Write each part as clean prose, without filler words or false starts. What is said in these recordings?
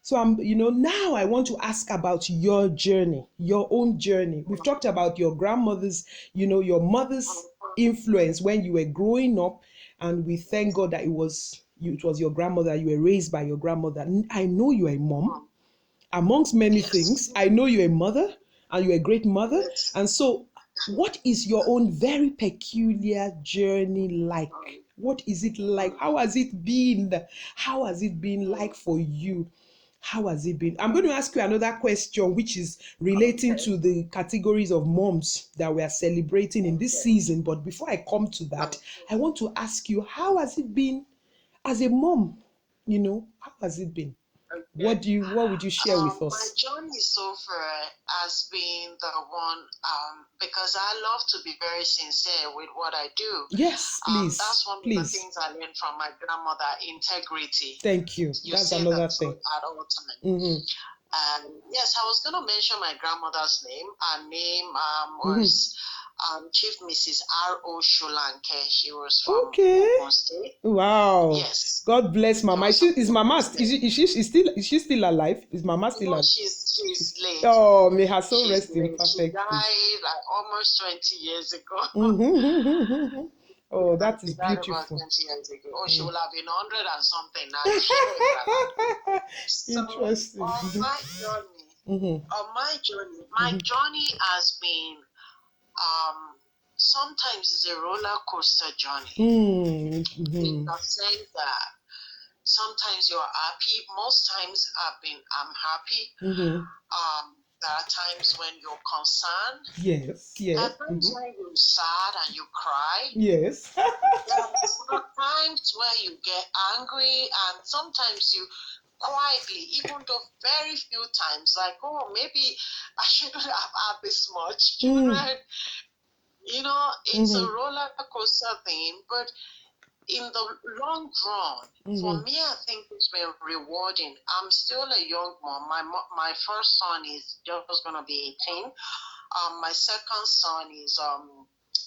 So now I want to ask about your journey, your own journey. We've talked about your grandmother's, your mother's influence when you were growing up, and we thank God that it was your grandmother. You were raised by your grandmother. I know you're a mom, amongst many things. I know you're a mother, and you're a great mother. And so, what is your own very peculiar journey like? What is it like? How has it been? How has it been like for you? How has it been? I'm going to ask you another question, which is relating to the categories of moms that we are celebrating in this season. But before I come to that, I want to ask you, how has it been as a mom? How has it been? What would you share with us? My journey so far has been the one, because I love to be very sincere with what I do. Yes, please. That's one of the things I learned from my grandmother: integrity. Thank you. That's another thing. At all times. Yes, I was going to mention my grandmother's name. Her name was Chief Mrs. R.O. Shulanke. She was from Ogun State. Wow. Yes. God bless Mama. Is she still alive? Is Mama still alive? She's late. Oh, may her soul rest in perfect peace. She died like almost 20 years ago. Oh, that is she died beautiful. about 20 years ago. Oh, she will have been 100 and something now. Interesting. On my journey, my journey has been sometimes it's a roller coaster journey. In the sense that sometimes you're happy. Most times I'm happy. There are times when you're concerned. Yes. There are times when you're sad and you cry. Yes. There are times where you get angry, and sometimes you quietly, even though very few times, like, oh, maybe I shouldn't have had this much children. It's a roller coaster thing, but in the long run, for me, I think it's been rewarding. I'm still a young mom. My first son is just gonna be 18. My second son is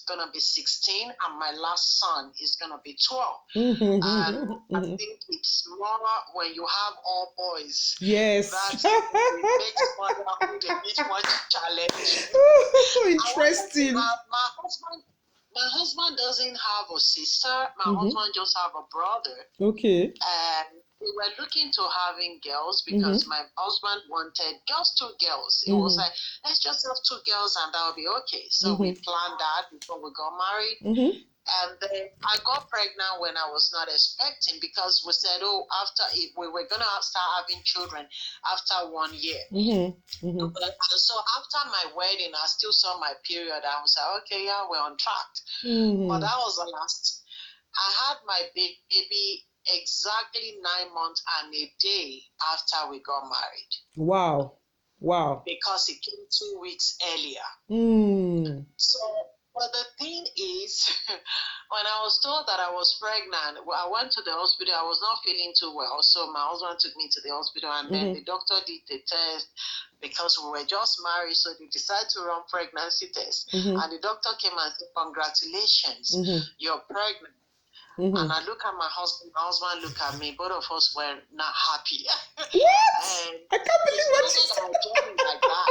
gonna be 16, and my last son is gonna be 12. And I think it's more when you have all boys. Yes. That makes motherhood a bit more challenging. Interesting. My husband doesn't have a sister. My husband just have a brother. Okay. And we were looking to having girls because my husband wanted just 2 girls. It was like, let's just have 2 girls and that'll be okay. So we planned that before we got married. And then I got pregnant when I was not expecting, because we said, we were going to start having children after 1 year. And so after my wedding, I still saw my period. I was like, okay, yeah, we're on track. But that was the last. I had my baby exactly 9 months and a day after we got married. Wow. Because it came 2 weeks earlier. So, but the thing is, when I was told that I was pregnant, I went to the hospital. I was not feeling too well. So my husband took me to the hospital, and then the doctor did the test, because we were just married. So they decided to run pregnancy tests. And the doctor came and said, congratulations, you're pregnant. And I look at my husband looked at me. Both of us were not happy. What? I can't believe what you said. Like that,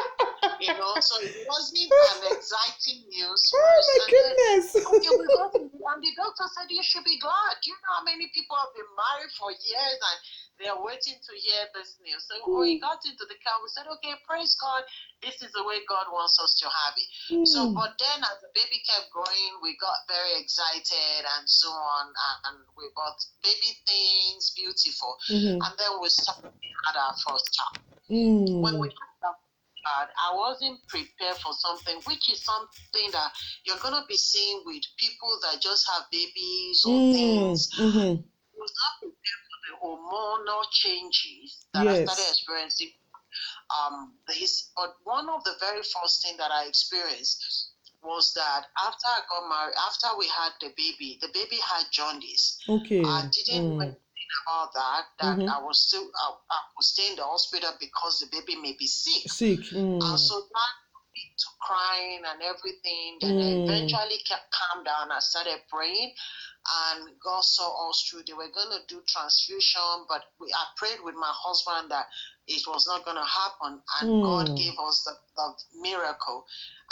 so it wasn't an exciting news. Oh my goodness. And the doctor said, you should be glad. You know how many people have been married for years and they are waiting to hear this news. So when we got into the car, we said, okay, praise God. This is the way God wants us to have it. So, but then as the baby kept growing, we got very excited and so on. And we bought baby things, beautiful. And then we started at our first child. When we had that child, I wasn't prepared for something, which is something that you're going to be seeing with people that just have babies or things. I was not prepared for the hormonal changes that I started experiencing. This, but one of the very first thing that I experienced was that after I got married, after we had the baby had jaundice. Okay. I didn't know anything about that. I was still I would stay in the hospital because the baby may be sick. And so that led to crying and everything. Then I eventually calmed down. I started praying. and God saw us through. They were going to do transfusion, but I prayed with my husband that it was not going to happen, and God gave us the miracle,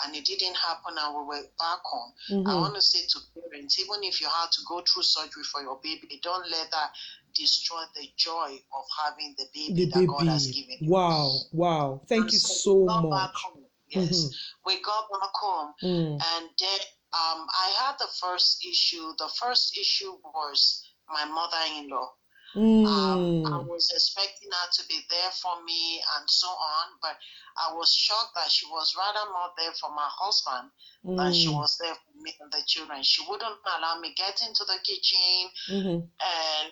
and it didn't happen, and we were back home. I want to say to parents, even if you had to go through surgery for your baby, don't let that destroy the joy of having the baby that God has given you. Wow. Thank you so so we got much. back home. Yes, we got back home, and then I had the first issue. The first issue was my mother-in-law. I was expecting her to be there for me and so on, but I was shocked that she was rather more there for my husband than she was there for me and the children. She wouldn't allow me get into the kitchen, and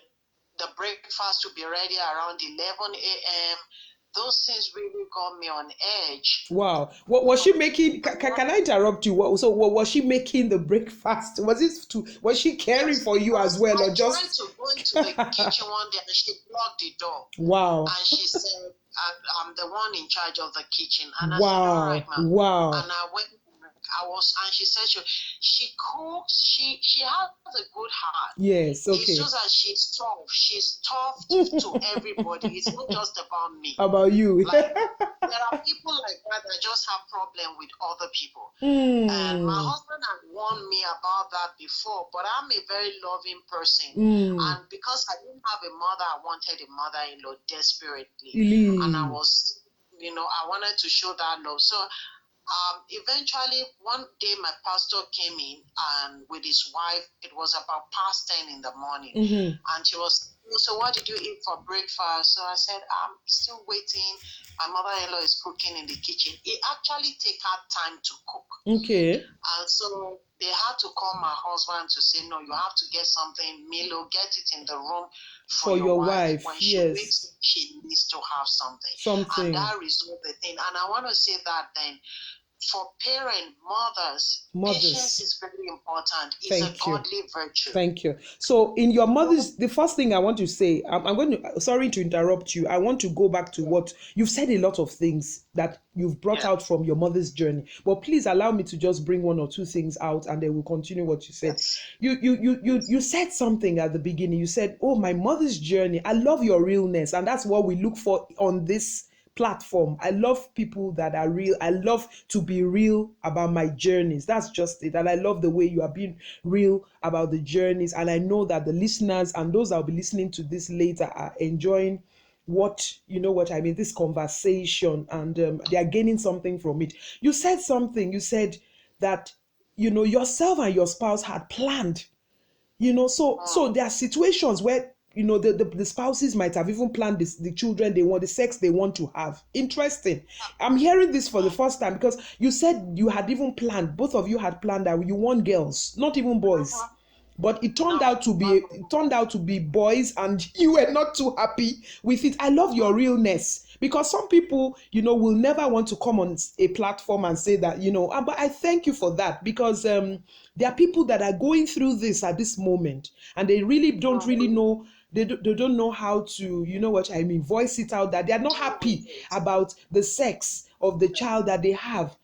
the breakfast would be ready around 11 a.m. Those things really got me on edge. Wow. What was she making? Can I interrupt you? What was she making the breakfast? Was she caring for you as well, or just? I tried to go into the kitchen one day and she blocked the door. Wow. And she said, I'm the one in charge of the kitchen. And I Wow. said, all right, ma'am. Wow. And I went. And she said she cooks. She has a good heart. Yes. Okay. It's just that she's tough. She's tough to everybody. It's not just about me. About you. Like, there are people like that just have problem with other people. And my husband had warned me about that before, but I'm a very loving person. And because I didn't have a mother, I wanted a mother-in-law desperately. And I was, I wanted to show that love. So eventually, one day my pastor came in and with his wife. It was about past 10 in the morning, and she was. So what did you eat for breakfast? So I said, I'm still waiting. My mother-in-law is cooking in the kitchen. It actually take her time to cook. Okay. And so they had to call my husband to say, no, you have to get something. Milo, get it in the room for your wife. When she wakes up, she needs to have something. And that resolved the thing. And I want to say that then, for mothers, patience is very important. It's a godly virtue. Thank you. So in your mother's, the first thing I want to say, I'm going to, sorry to interrupt you. I want to go back to what you've said, a lot of things that you've brought out from your mother's journey. But please allow me to just bring one or two things out, and then we'll continue what you said. Yes. You said something at the beginning. You said, oh, my mother's journey. I love your realness. And that's what we look for on this platform. I love people that are real. I love to be real about my journeys. That's just it. And I love the way you are being real about the journeys. And I know that the listeners and those that will be listening to this later are enjoying this conversation, and they are gaining something from it. You said something. You said that, yourself and your spouse had planned, so there are situations where the spouses might have even planned the children they want, the sex they want to have. Interesting. I'm hearing this for the first time, because you said you had even planned, both of you had planned that you want girls, not even boys. But it turned out to be boys, and you were not too happy with it. I love your realness, because some people, will never want to come on a platform and say that, but I thank you for that, because there are people that are going through this at this moment, and they really don't really know. They don't know how to, voice it out, that they are not happy about the sex of the child that they have.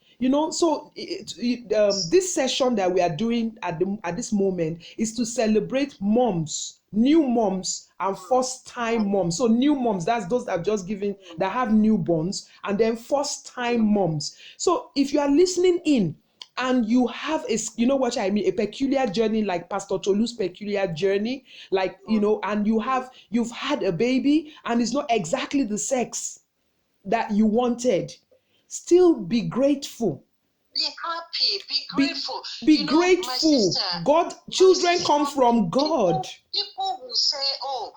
So this session that we are doing at this moment is to celebrate moms, new moms, and first time moms. So new moms, that's those that have newborns, and then first time moms. So if you are listening in and you have a peculiar journey, like Pastor Tolu's peculiar journey, like, and you've had a baby and it's not exactly the sex that you wanted, still be grateful. Be happy, be grateful. Be grateful. My sister, God, children come from God. People will say, oh,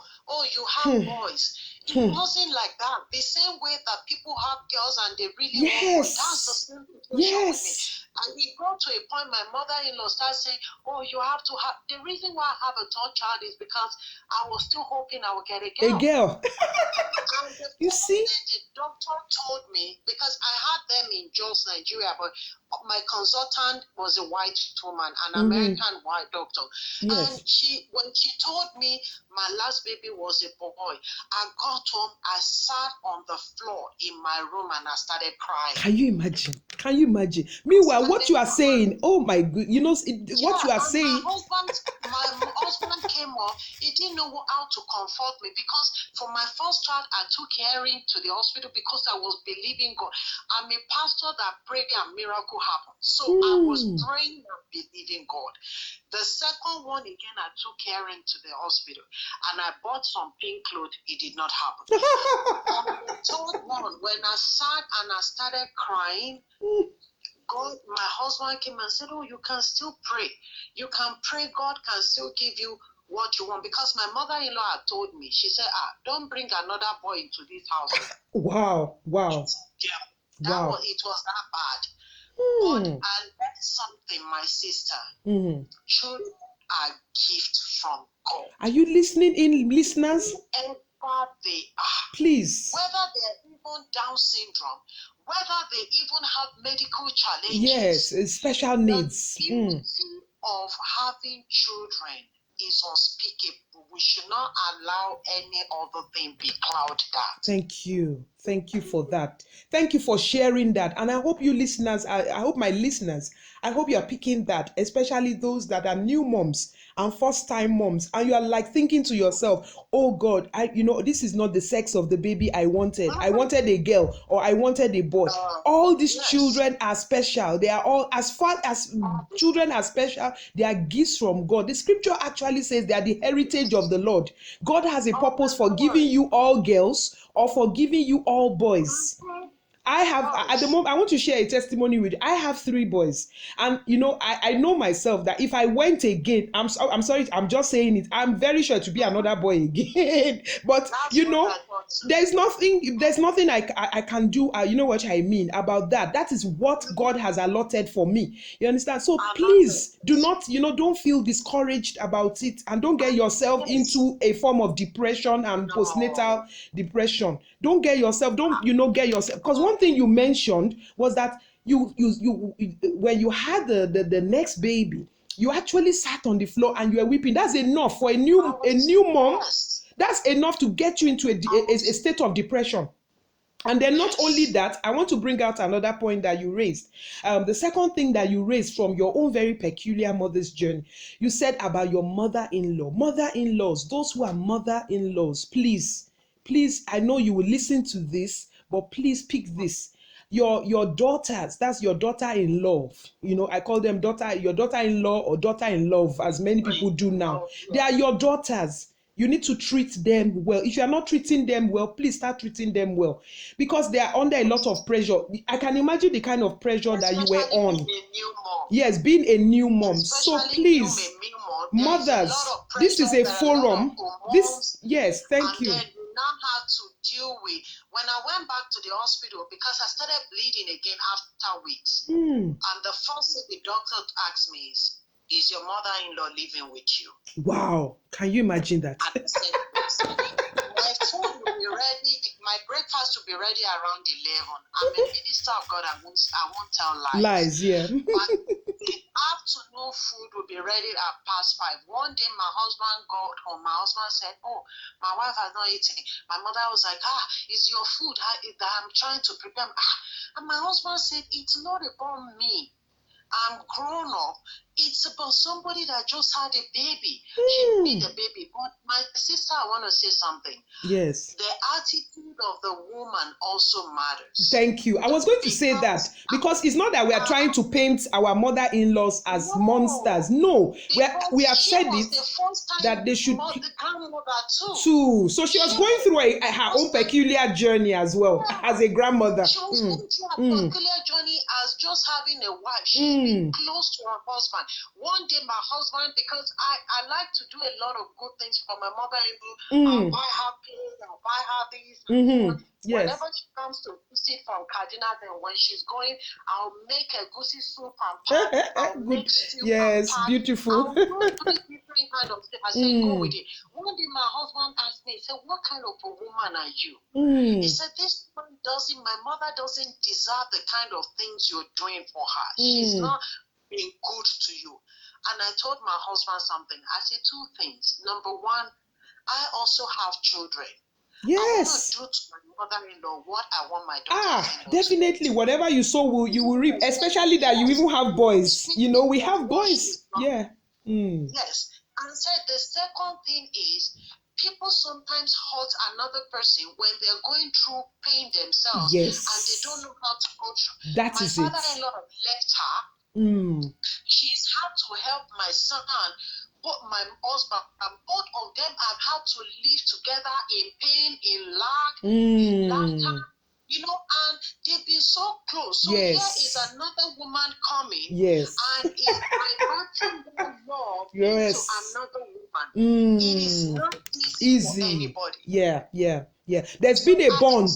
you have boys. It wasn't like that. The same way that people have girls and they really want boys. That's the same situation with me. And it got to a point, my mother-in-law started saying, oh, you have to have. The reason why I have a third child is because I was still hoping I would get a girl. A girl. And you see? The doctor told me, because I had them in Jos, Nigeria, but my consultant was a white woman, an American white doctor. Yes. And when she told me my last baby was a boy, I got home, I sat on the floor in my room and I started crying. Can you imagine? Can you imagine? Meanwhile, what you are saying, oh my God, you know, what you are saying. My husband came up, he didn't know how to comfort me, because for my first child, I took Erin to the hospital because I was believing God. I'm a pastor that pray and miracle happen. So I was praying and believing God. The second one again, I took Erin to the hospital and I bought some pink clothes. It did not happen. The third one, when I sat and I started crying, God, my husband came and said, oh, you can still pray. You can pray. God can still give you what you want. Because my mother-in-law had told me, she said, don't bring another boy into this house. Wow. It was that bad. But I learned something, my sister. Children are gifts from God. Are you listening in, listeners? Whoever they are. Please. Whether they're even Down syndrome, whether they even have medical challenges. Yes, special needs. The beauty of having children is unspeakable. We should not allow any other thing be cloud that. Thank you. Thank you for that. Thank you for sharing that. And I hope you listeners, I hope my listeners, I hope you are picking that, especially those that are new moms and first-time moms. And you are like thinking to yourself, oh God, this is not the sex of the baby I wanted. I wanted a girl or I wanted a boy. All these children are special. They are all, as far as children are special, they are gifts from God. The scripture actually says they are the heritage of the Lord. God has a purpose for giving you all girls or for giving you all boys. I have, at the moment, I want to share a testimony with you. I have 3 boys. And, I know myself that if I went again, I'm sorry, I'm just saying it. I'm very sure to be another boy again. But, there's nothing I can do. You know what I mean about that. That is what God has allotted for me. You understand? So please do not, don't feel discouraged about it. And don't get yourself into a form of depression and postnatal depression. Don't get yourself, get yourself. Because one thing you mentioned was that you when you had the next baby, you actually sat on the floor and you were weeping. That's enough for a new mom. That's enough to get you into a state of depression. And then not only that, I want to bring out another point that you raised. The second thing that you raised from your own very peculiar mother's journey, you said about your mother-in-law. Mother-in-laws, those who are mother-in-laws, please, I know you will listen to this, but please pick this. Your daughters, that's your daughter-in-law. I call them your daughter-in-law or daughter-in-love, as many people do now. They are your daughters. You need to treat them well. If you are not treating them well, please start treating them well, because they are under a lot of pressure. I can imagine the kind of pressure that you were on. Yes, being a new mom. So please, mothers, this is a forum. Thank you. Now have to deal with. When I went back to the hospital, because I started bleeding again after weeks, and the first thing the doctor asked me is your mother-in-law living with you? Wow, can you imagine that? And I said, my food will be ready, my breakfast will be ready around 11. I'm a minister of God, I won't tell lies. Yeah. But the afternoon food will be ready at 5:30. One day my husband got home. My husband said, oh, my wife has not eaten. My mother was like, it's your food that I'm trying to prepare. And my husband said, it's not about me. I'm grown up. It's about somebody that just had a baby. She made a baby. But my sister, I want to say something. Yes. The attitude of the woman also matters. Thank you. I was going to say that, because it's not that we are trying to paint our mother-in-laws as monsters. No, we have said it that they should. The grandmother too. So she was going through her own peculiar journey as well as a grandmother. She was going through a peculiar journey as just having a wife. She's been close to her husband. husband. One day my husband, because I like to do a lot of good things for my mother-in-law. I'll buy her clothes, I'll buy her this. Yes. Whenever she comes to visit from Kaduna, then when she's going, I'll make a goosey soup and pack. I'll make stew and pack. Beautiful. I'll do 3 different kind of things. I say, go with it. One day my husband asked me, he said, what kind of a woman are you? He said, this woman my mother doesn't deserve the kind of things you're doing for her. She's not being good to you. And I told my husband something. I said 2 things. Number one, I also have children. Yes. I want to do to my mother-in-law what I want my daughter-in-law definitely. Whatever you sow, you will reap. Especially that you even have boys. You know, we have boys. Yeah. Yes. And said the second thing is, people sometimes hurt another person when they're going through pain themselves. Yes. And they don't know how to go through. That my is it. father-in-law left her. She's had to help my son, both my husband, and both of them have had to live together in pain, in lack, in laughter, you know, and they've been so close. So here is another woman coming, and is diverting that love into another woman. It is not easy for anybody. Yeah. There's been a bond.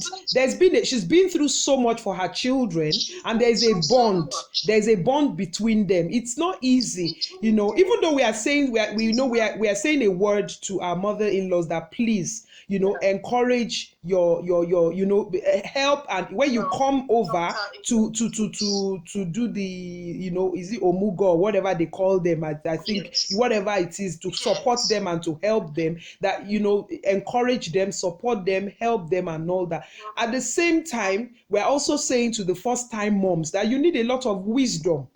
She's been through so much for her children, and there's a bond. There's a bond between them. It's not easy, you know. Even though we are saying we are saying a word to our mother-in-laws that please, you know, encourage your you know, help, and when you come over to do the, you know, is it omugo or whatever they call them, I think whatever it is, to support them and to help them, that, you know, encourage them, support them, help them and all that. At the same time, we're also saying to the first time moms that you need a lot of wisdom,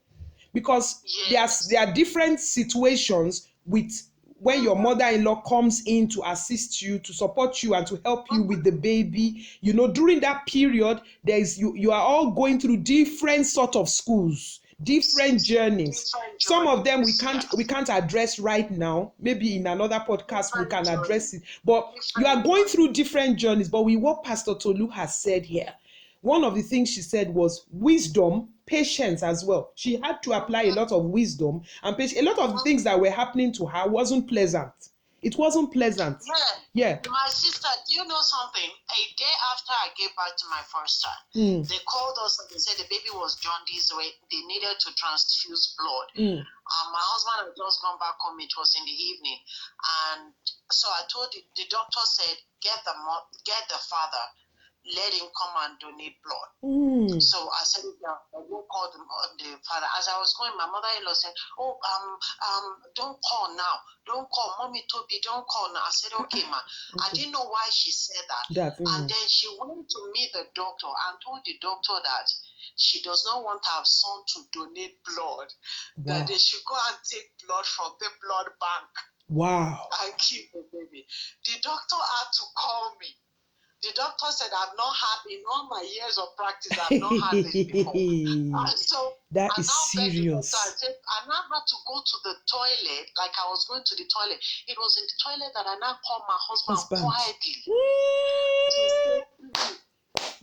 because there are different situations with when your mother-in-law comes in to assist you, to support you and to help you with the baby. You know, during that period, you are all going through different sort of schools, different journeys. Some of them we can't address right now. Maybe in another podcast we can address it. But you are going through different journeys. But with what Pastor Tolu has said here, one of the things she said was wisdom, patience as well. She had to apply a lot of wisdom and patience. A lot of the things that were happening to her wasn't pleasant. It wasn't pleasant. Yeah. My sister, do you know something? A day after I gave birth to my first child, they called us and they said the baby was jaundice. They needed to transfuse blood. My husband had just gone back home. It was in the evening. And so I told the doctor said, get the father. Let him come and donate blood. So I said, yeah, I will call the father. As I was going, my mother-in-law said, oh, don't call now. Don't call. Mommy Toby, don't call now. I said, okay, ma. I didn't know why she said that. And then she went to meet the doctor and told the doctor that she does not want her son to donate blood. That they should go and take blood from the blood bank. And keep the baby. The doctor had to call me. The doctor said, I've not had, in all my years of practice, I've not had this before. So that is serious. I now had to go to the toilet, like I was going to the toilet. It was in the toilet that I now called my husband quietly.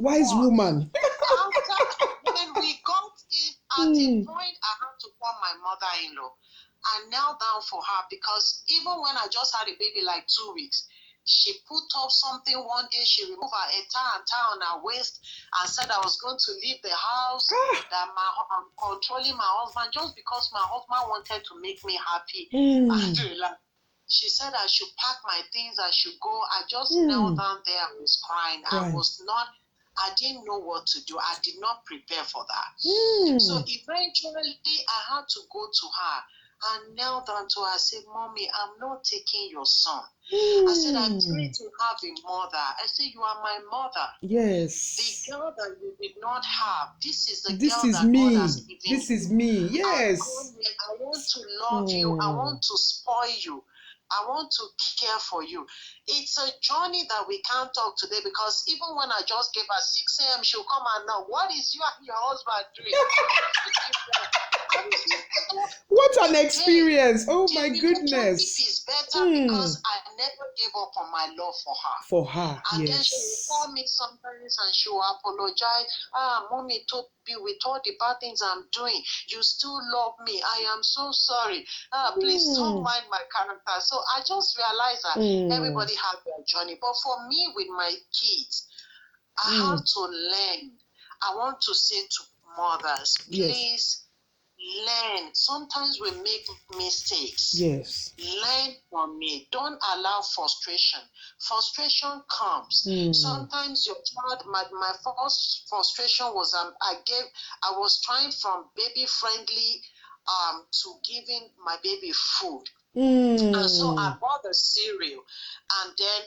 Wise woman. When we got in, at the point I had to call my mother-in-law. I knelt down for her, because even when I just had a baby like 2 weeks, she put up something one day. She removed her tie on her waist and said I was going to leave the house, that I'm controlling my husband just because my husband wanted to make me happy. She said I should pack my things, I should go. I just knelt down there and was crying. I didn't know what to do. I did not prepare for that. So eventually I had to go to her and knelt down to her. I said, Mommy, I'm not taking your son. I said, I pray to have a mother. I said, you are my mother. Yes. The girl that you did not have. This is the this girl is that me. God has given This you. is me. Yes. I want to love you. I want to spoil you. I want to care for you. It's a journey that we can't talk today, because even when I just gave her 6 a.m., she'll come and know, what is you and your husband doing? I What an experience. Oh the my relationship goodness. is better because I never gave up on my love for her. For her, And then she yes. will call me sometimes and she will apologize. Mommy told me with all the bad things I'm doing, you still love me. I am so sorry. Please don't mind my character. So I just realized that everybody has their journey. But for me, with my kids, I have to learn. I want to say to mothers, please learn. Sometimes we make mistakes. Yes. Learn from me. Don't allow frustration. Frustration comes. Sometimes your child, my first frustration was I was trying from baby friendly to giving my baby food. And so I bought the cereal, and then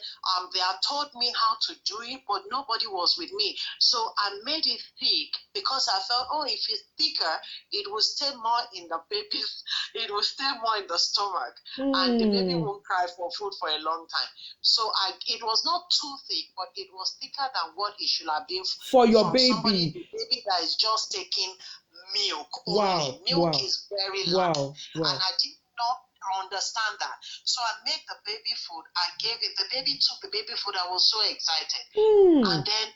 they had taught me how to do it, but nobody was with me. So I made it thick because I felt, oh, if it's thicker, it will stay more in the baby's, it will stay more in the stomach, and the baby won't cry for food for a long time. So it was not too thick, but it was thicker than what it should have been for your from baby. Somebody, the baby that is just taking milk only. Milk is very light, and I did not understand that. So I made the baby food. I gave it. The baby took the baby food. I was so excited. And then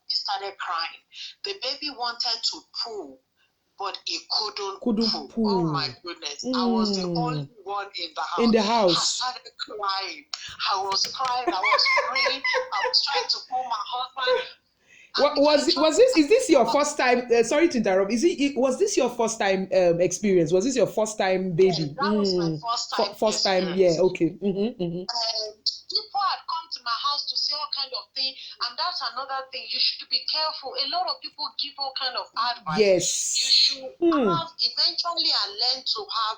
he started crying. The baby wanted to poo, but he couldn't poo. Oh my goodness. I was the only one in the house. I started crying. I was crying. I was praying. I was trying to call my husband. Is this your first time? Sorry to interrupt. Was this your first time experience? Was this your first time baby? Yes, that was my first time experience. Yeah, okay. And people had come to my house to say all kind of things, and that's another thing. You should be careful. A lot of people give all kind of advice. Yes. You should have. Eventually, I learned to have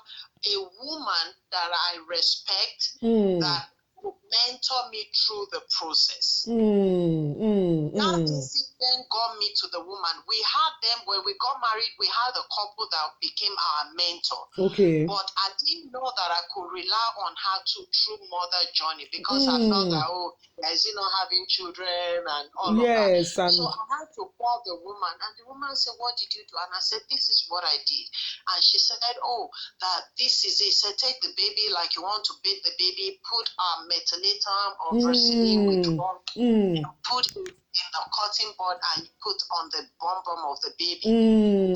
a woman that I respect that will mentor me through the process. That incident got me to the woman. We had them when we got married. We had a couple that became our mentor. Okay. But I didn't know that I could rely on her through Motherjourney because I felt that, oh, is not having children and all of that. So I had to call the woman, and the woman said, "What did you do?" And I said, "This is what I did." And she said, "Oh, that this is it." Said, "Take the baby like you want to bathe the baby. Put methylatum or Vaseline with rum. Put it in the cotton bud and put on the bum bum of the baby."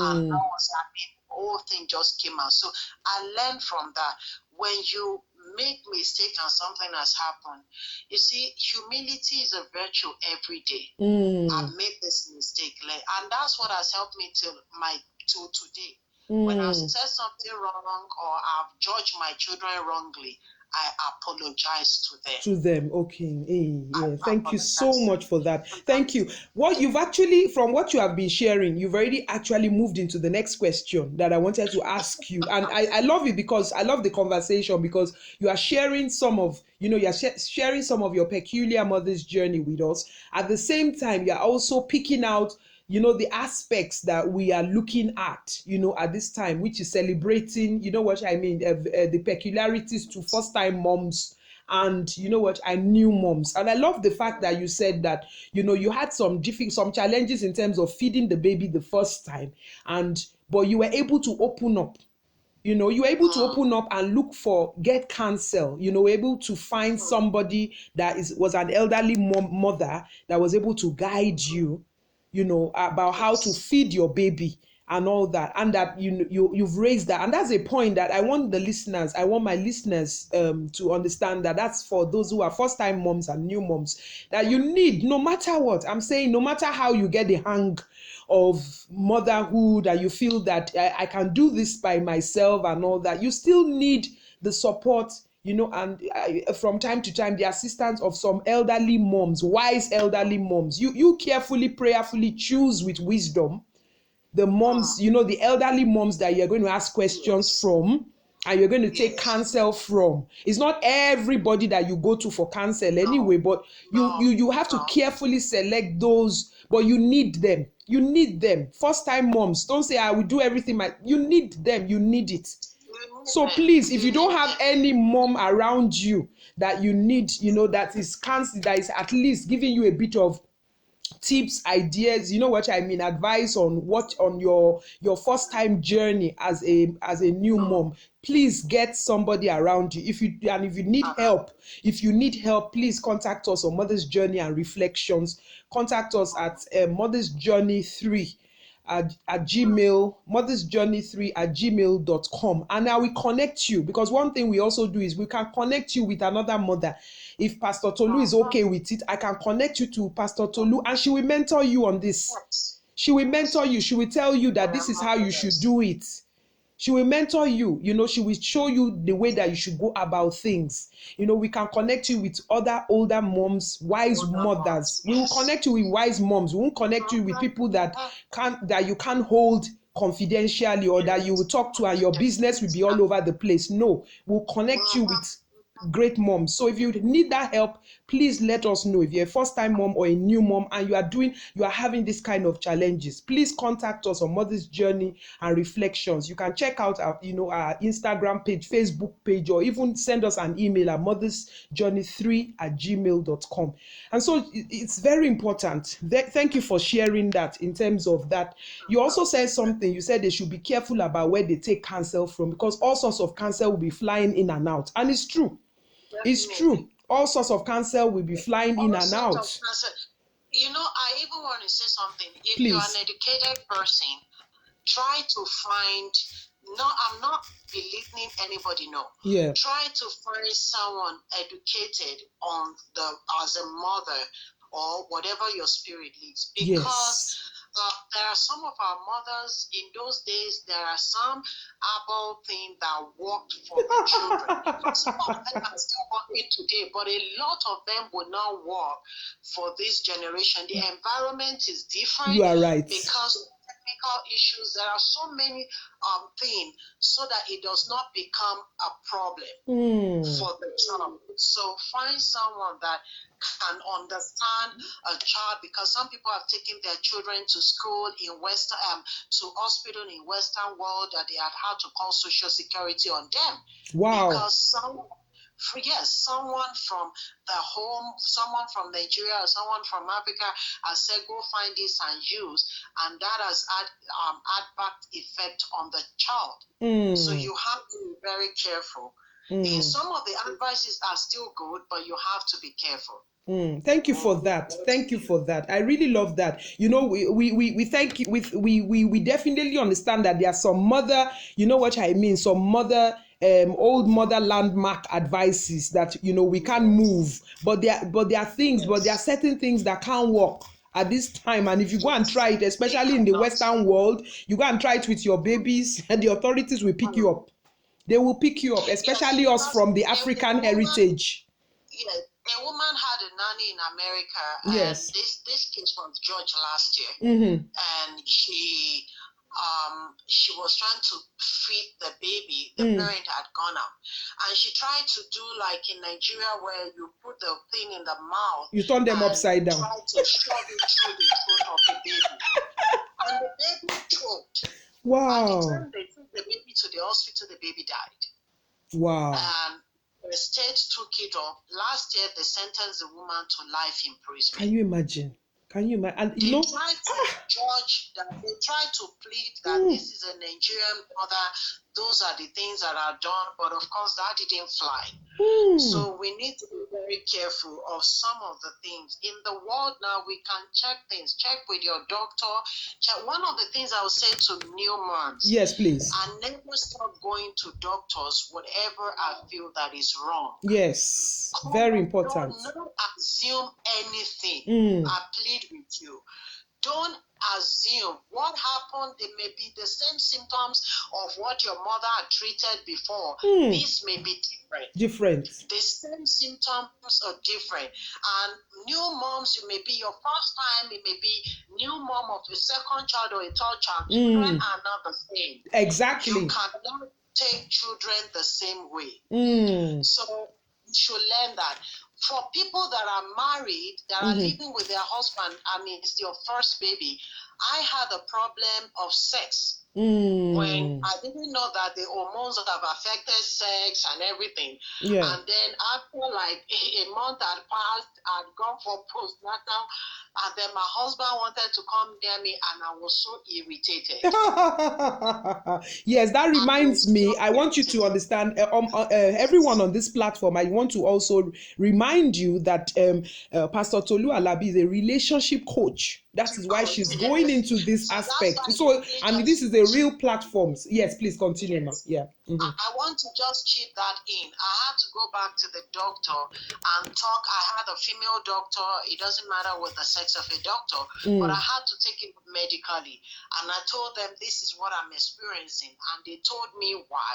And that was happening. The whole thing just came out. So I learned from that. When you make mistake and something has happened, you see, humility is a virtue every day. I made this mistake, and that's what has helped me till today. When I've said something wrong or I've judged my children wrongly, I apologize to them. Okay. Yeah. Thank you so much for that. Thank you. From what you have been sharing, you've already actually moved into the next question that I wanted to ask you. And I love it because I love the conversation because you are sharing some of, sharing some of your peculiar mother's journey with us. At the same time, you're also picking out the aspects that we are looking at, at this time, which is celebrating, what I mean, the peculiarities to first-time moms and new moms. And I love the fact that you said that, you had some challenges in terms of feeding the baby the first time, but you were able to open up. You were able to open up and get counsel, able to find somebody that was an elderly mother that was able to guide you, about how to feed your baby and all that, and that you've raised that. And that's a point that I want my listeners to understand, that that's for those who are first-time moms and new moms, that you need, no matter what I'm saying, no matter how you get the hang of motherhood and you feel that I can do this by myself and all that, you still need the support, and from time to time, the assistance of some elderly moms, wise elderly moms. You carefully, prayerfully choose with wisdom the moms, the elderly moms that you're going to ask questions from and you're going to take counsel from. It's not everybody that you go to for counsel anyway, but you have to carefully select those, but you need them. You need them. First-time moms, don't say, I will do everything. You need them. You need it. So please, if you don't have any mom around you that you need, that is at least giving you a bit of tips, ideas, you know what I mean, advice on what on your first time journey as a new mom, please get somebody around you. If you need help, please contact us on Mother's Journey and Reflections. Contact us at Mother's Journey 3 at Gmail, mothersjourney3 at gmail.com, and I will connect you, because one thing we also do is we can connect you with another mother. If Pastor Tolu is okay with it, I can connect you to Pastor Tolu, and she will mentor you on this. She will mentor you. She will tell you that this is how you should do it. She will mentor you. She will show you the way that you should go about things. We can connect you with other older moms, wise mothers. We will connect you with wise moms. We won't connect you with people that you can't hold confidentially, or that you will talk to and your business will be all over the place. No, we'll connect you with great moms. So if you need that help, please let us know. If you're a first-time mom or a new mom and you are having this kind of challenges, please contact us on Mother's Journey and Reflections. You can check out our Instagram page, Facebook page, or even send us an email at mothersjourney3 at gmail.com. And so it's very important. Thank you for sharing that. In terms of that, you also said something. You said they should be careful about where they take counsel from, because all sorts of counsel will be flying in and out. And it's true. It's true. All sorts of counsel will be flying in and out. I even want to say something. If Please. you're an educated person, try to find, I'm not belittling anybody, no. Yeah. Try to find someone educated as a mother or whatever your spirit leads. Because yes. There are some of our mothers in those days, there are some herbal things that worked for the children. Some of them are still working today, but a lot of them will not work for this generation. The environment is different. You are right. Because of technical issues, there are so many things, so that it does not become a problem for the child. So find someone that can understand a child, because some people have taken their children to school in to hospital in Western world, that they have had to call Social Security on them. Wow. Because someone from the home, someone from Nigeria or someone from Africa has said, go find this and use, and that has had back effect on the child. So you have to be very careful. Some of the advices are still good, but you have to be careful. Thank you for that. Thank you for that. I really love that. We thank you. We definitely understand that there are some mother, some mother, old mother landmark advices that we can't move, but there are things, but there are certain things that can't work at this time. And if you go and try it, especially in the Western world, you go and try it with your babies, and the authorities will pick you up. They will pick you up, especially us from the African heritage. Yes. A woman had a nanny in America, yes. And this case was judged last year, and she was trying to feed the baby. The parent had gone out, and she tried to do like in Nigeria, where you put the thing in the mouth, you turn them upside down, try to shove it through the throat of the baby, and the baby choked. Wow! By the time they took the baby to the hospital, the baby died. Wow! The state took it up. Last year, they sentenced the woman to life imprisonment. Can you imagine? And they tried to judge that. They tried to plead that this is a Nigerian mother. Those are the things that are done, but of course that didn't fly. So we need to be very careful of some of the things in the world. Now we can check things. Check with your doctor. One of the things I would say to new moms. Yes, please. I never stop going to doctors whatever I feel that is wrong. Yes, very important. Don't assume anything. I plead with you. Don't assume what happened. It may be the same symptoms of what your mother had treated before. This may be different. The same symptoms are different. And new moms, it may be your first time. It may be new mom of a second child or a third child. Children are not the same. Exactly. You cannot take children the same way. So you should learn that. For people that are married, that are living with their husband, it's your first baby. I had a problem of sex when Mm. I didn't know that the hormones have affected sex and everything. Yeah. And then after like a month had passed, I'd gone for postnatal, and then my husband wanted to come near me, and I was so irritated. Yes, that I reminds was me. so I want you to irritated. understand, everyone on this platform. I want to also remind you that Pastor Tolu Alabi is a relationship coach. That is why she's going Yes. into this So that's aspect. why I So, quickly and this just is a real platform. Yes, please continue, ma. yes. Yeah. Mm-hmm. I want to just chip that in. I had to go back to the doctor and talk. I had a female doctor. It doesn't matter what the sex of a doctor, but I had to take it medically. And I told them this is what I'm experiencing, and they told me why.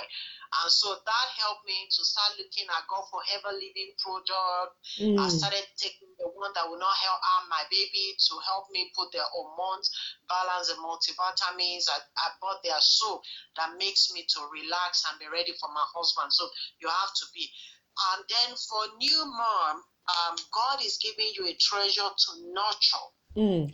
And so that helped me to start looking. I go for heavy living product. I started taking the one that will not help harm my baby to help me put the hormones, balance the multivitamins. I bought their soap that makes me to relax and be ready for my husband. So you have to be. And then for new mom, God is giving you a treasure to nurture.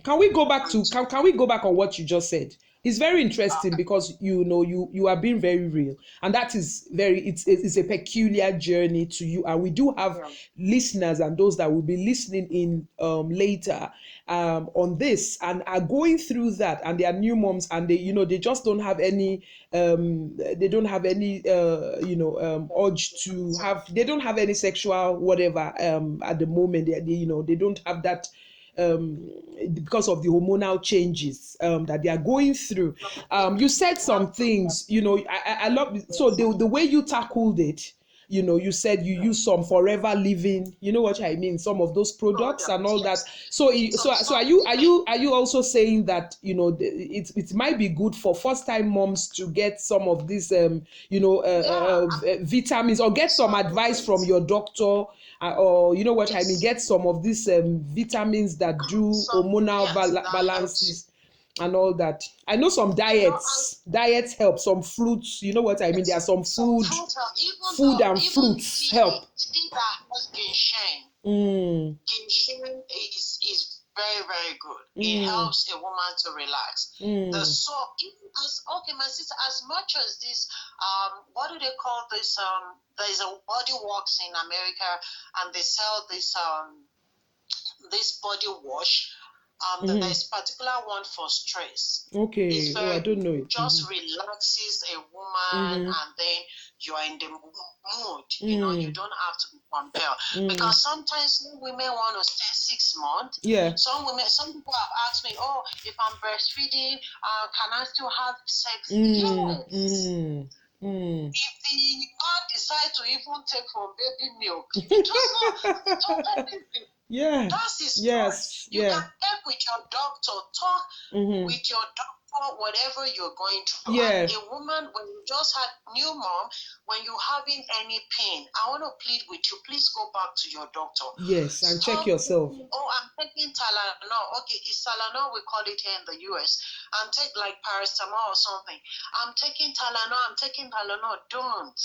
Can we go back to can we go back on what you just said? It's very interesting because you are being very real, and that is it's a peculiar journey to you, and we do have listeners and those that will be listening in later on this and are going through that, and they are new moms, and they just don't have any they don't have any urge to have, they don't have any sexual whatever at the moment. They don't have that because of the hormonal changes that they are going through. You said some things, I love, so the way you tackled it, you said you use some forever living, you know what I mean, some of those products and all that. Yes. So So so are some you women, also saying that it might be good for first time moms to get some of these yeah, vitamins, or get some advice from supplements. your doctor, or you know what I mean, Yes. get some of these vitamins that do Some hormonal yes, that helps you. balances and all that. I know some And diets help, some fruits, you know what I mean, there are yes, some some fruits are food and even fruits help. tea that has ginseng. Mm, Ginseng is very very good. It mm, helps a woman to relax. The mm, so even as okay, my sister, as much as this what do they call this there is a body works in America, and they sell this body wash. There's particular one for stress. It's okay. Oh, I very don't good. know It it. just relaxes a woman, and then you are in the mood. You don't have to be compelled, because sometimes some women want to stay 6 months. Yeah. Some people have asked me, "Oh, if I'm breastfeeding, can I still have sex?" Mm, Yes. mm, mm. If the man decide to even take from baby milk, it does not. It's not anything. Yeah. That's his Yes. choice. You Yeah. can check with your doctor, talk Mm-hmm. with your doctor, whatever you're going through. And Yeah. a woman, when you just had new mom, when you're having any pain, I want to plead with you, please go back to your doctor. Yes. And check Stop yourself. taking, oh, I'm taking Tylenol. Okay, it's Tylenol, we call it here in the US. And take like paracetamol or something. I'm taking Tylenol. Don't.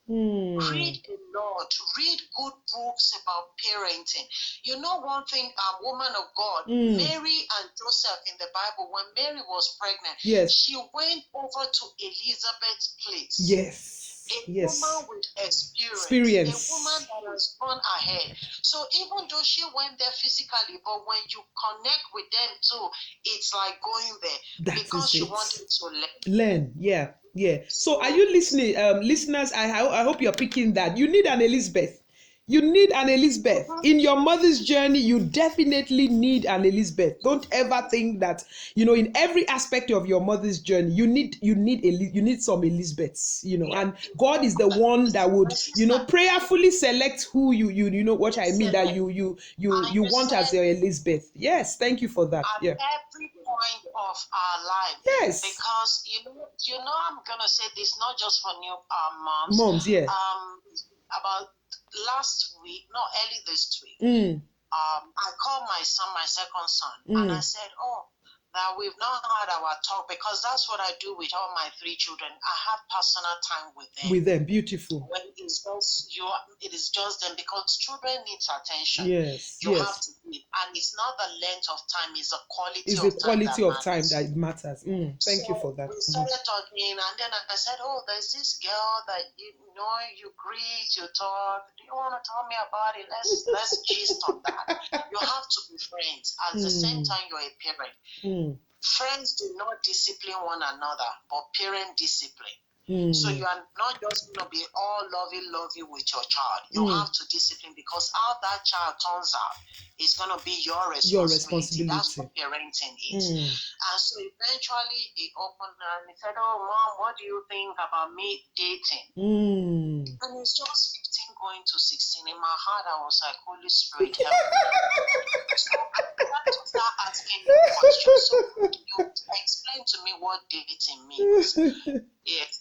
Hmm. Read a lot. Read good books about parenting. You know one thing, woman of God, Mary and Joseph in the Bible, when Mary was pregnant, Yes. she went over to Elizabeth's place. Yes. A Yes. woman with experience, a woman Experience. that has gone ahead. So even though she went there physically, but when you connect with them too, it's like going there That because is she it. wanted to learn. Learn. Yeah. Yeah. So are So you listening, listeners? I hope you're picking that. You need an Elizabeth. You need an Elizabeth. In your mother's journey, you definitely need an Elizabeth. Don't ever think that, in every aspect of your mother's journey, you need some Elizabeths, yeah, and God is the one that my would, sister, prayerfully select who you know what I mean, that select. you And you want as said your Elizabeth. Yes, thank you for that. at Yeah. every point of our life, Yes. because I'm gonna say this not just for new moms. Moms, yeah. About last week, no, early this week, Mm, I called my son, my second son, and I said, "Oh, that we've not had our talk, because that's what I do with all my 3 children. I have personal time with them. With them, beautiful. When it's just it is just them, because children need attention. Yes, you yes. have to give, and it's not the length of time; it's the quality it's of the time quality that of time matters. that matters. Thank you for that. We started talking, and then I said, "Oh, there's this girl that you know, you greet, you talk. Do you want to tell me about it? Let's gist on that. You have to be friends. At the same time, you're a parent. Friends do not discipline one another, but parent discipline. So you are not just going to be all lovey with your child. You have to discipline, because how that child turns out is going to be your responsibility. That's what parenting is. And so eventually he opened and he said, "Oh, Mom, what do you think about me dating?" And it's just 15 going to 16. In my heart, I was like, "Holy Spirit, help me." So I had to start asking the question. So you explain to me what dating means. Yes.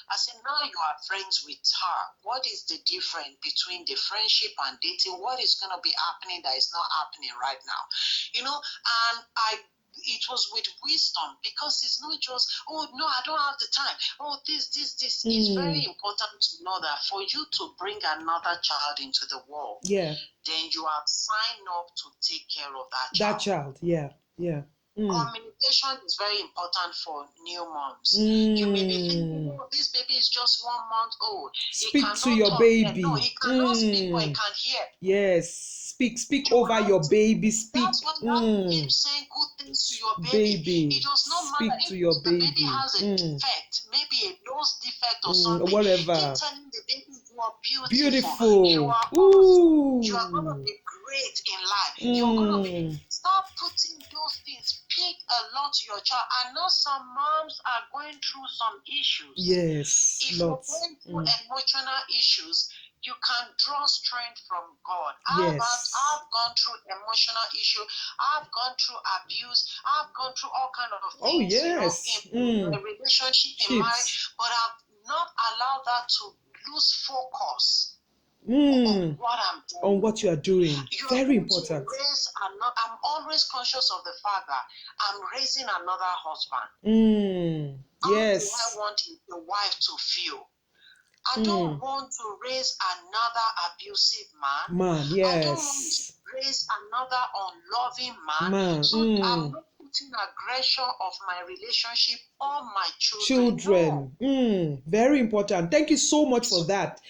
I said, now you are friends with her. What is the difference between the friendship and dating? What is going to be happening that is not happening right now? And it was with wisdom, because it's not just, oh, no, I don't have the time. Oh, this. It's very important to know that for you to bring another child into the world, then you have signed up to take care of that child. Communication is very important for new moms. You may be thinking, oh, this baby is just 1 month old. Speak to your baby. No, he cannot speak, but he can hear. Yes, speak over your baby. Speak. That's why you have to keep saying good things to your baby. It does not Speak matter to if your the baby has a defect, maybe a nose defect or something. Whatever. Keep telling the baby you are Beautiful. You are awesome. You are going to be great in life. You're going to be. Stop putting those things. Speak a lot to your child. I know some moms are going through some issues. Yes. If you're going through emotional issues, you can draw strength from God. I've gone through emotional issue. I've gone through abuse. I've gone through all kind of things. In a relationship, in marriage, but I've not allowed that to lose focus on what I'm doing. On what you are doing. Very important. I'm always conscious of the fact that I'm raising another husband. Yes. How do I want the wife to feel? I don't want to raise another abusive man. Yes. I don't want to raise another unloving man. So I'm not putting aggression of my relationship on my children. No. Very important. Thank you so much for that.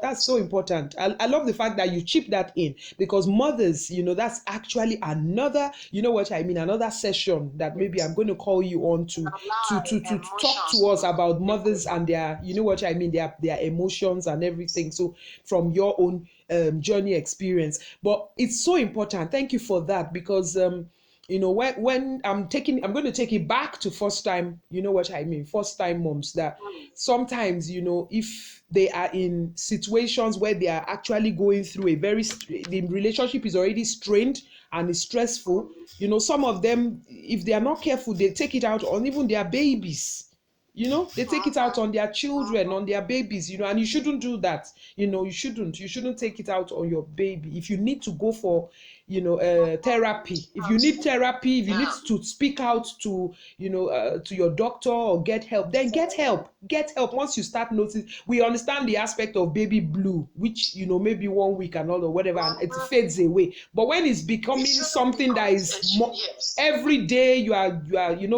That's so important. I love the fact that you chip that in, because mothers, that's actually another, another session that maybe I'm going to call you on to talk to us about mothers and their, their emotions and everything. So from your own journey experience. But it's so important. Thank you for that, because when I'm going to take it back to first time, first time moms, that sometimes, if they are in situations where they are actually going through the relationship is already strained and is stressful, some of them, if they are not careful, they take it out on even their babies. They take it out on their children, on their babies, and you shouldn't do that. You shouldn't take it out on your baby. If you need to go for, therapy, if you need therapy, if you need to speak out to, to your doctor or get help, then get help. Once you start noticing, we understand the aspect of baby blue, which, maybe 1 week and all or whatever, and it fades away. But when it's becoming something that is more, every day you are,